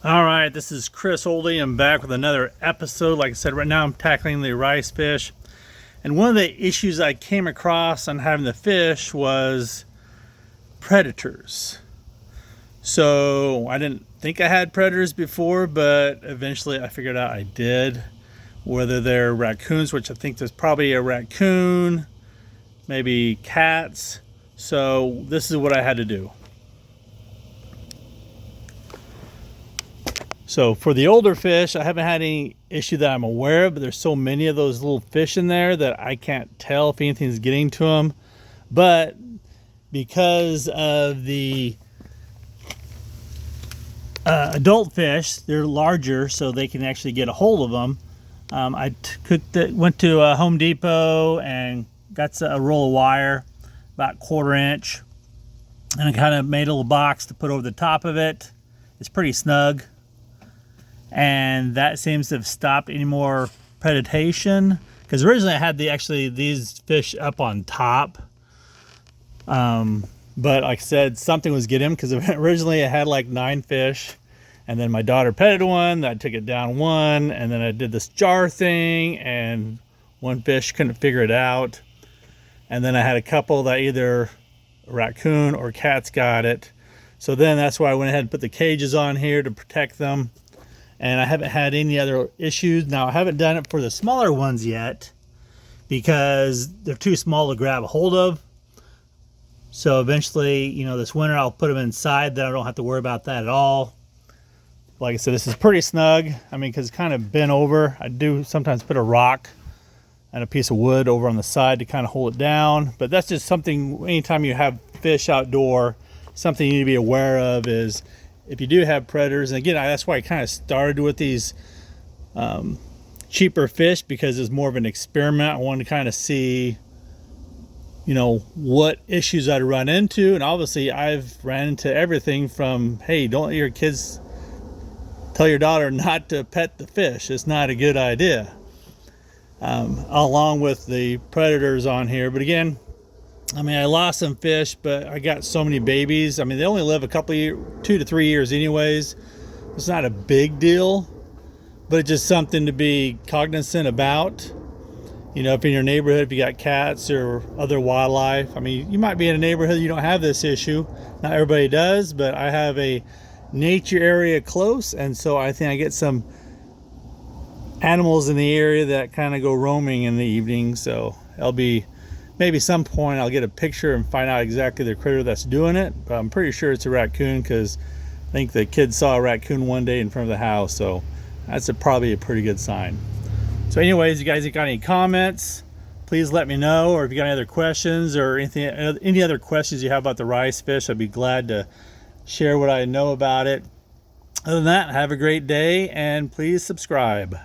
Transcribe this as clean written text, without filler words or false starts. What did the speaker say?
All right, this is Chris Oldie. I'm back with another episode. Like I said, right now I'm tackling the rice fish. And one of the issues I came across on having the fish was predators. So I didn't think I had predators before, but eventually I figured out I did. Whether they're raccoons, which I think there's probably a raccoon, maybe cats. So this is what I had to do. So for the older fish, I haven't had any issue that I'm aware of, but there's so many of those little fish in there that I can't tell if anything's getting to them. But because of the adult fish, they're larger, so they can actually get a hold of them. Went to Home Depot and got a roll of wire, about 1/4 inch, and I kind of made a little box to put over the top of it. It's pretty snug. And that seems to have stopped any more predation, because originally I had these fish up on top, but like I said, something was getting them, because originally I had like 9 fish, and then my daughter petted one, I took it down one, and then I did this jar thing, and one fish couldn't figure it out, and then I had a couple that either a raccoon or cats got it. So then that's why I went ahead and put the cages on here to protect them. And I haven't had any other issues. Now, I haven't done it for the smaller ones yet because they're too small to grab a hold of. So eventually, this winter I'll put them inside, then I don't have to worry about that at all. Like I said, this is pretty snug. I mean, because it's kind of bent over. I do sometimes put a rock and a piece of wood over on the side to kind of hold it down. But that's just something, anytime you have fish outdoor, something you need to be aware of is if you do have predators. And again, that's why I kind of started with these cheaper fish, because it's more of an experiment. I wanted to kind of see, what issues I'd run into. And obviously I've ran into everything from, hey, don't let your kids tell your daughter not to pet the fish. It's not a good idea. Along with the predators on here. But again, I mean, I lost some fish, but I got so many babies. I mean, they only live a couple of years, 2 to 3 years anyways. It's not a big deal, but it's just something to be cognizant about. If in your neighborhood, if you got cats or other wildlife, I mean, you might be in a neighborhood you don't have this issue. Not everybody does, but I have a nature area close, and so I think I get some animals in the area that kind of go roaming in the evening. So I'll be, maybe some point I'll get a picture and find out exactly the critter that's doing it, but I'm pretty sure it's a raccoon, because I think the kid saw a raccoon one day in front of the house, so that's probably a pretty good sign. So anyways, you guys got any comments, please let me know, or if you got any other questions or any other questions you have about the rice fish, I'd be glad to share what I know about it. Other than that, have a great day, and please subscribe.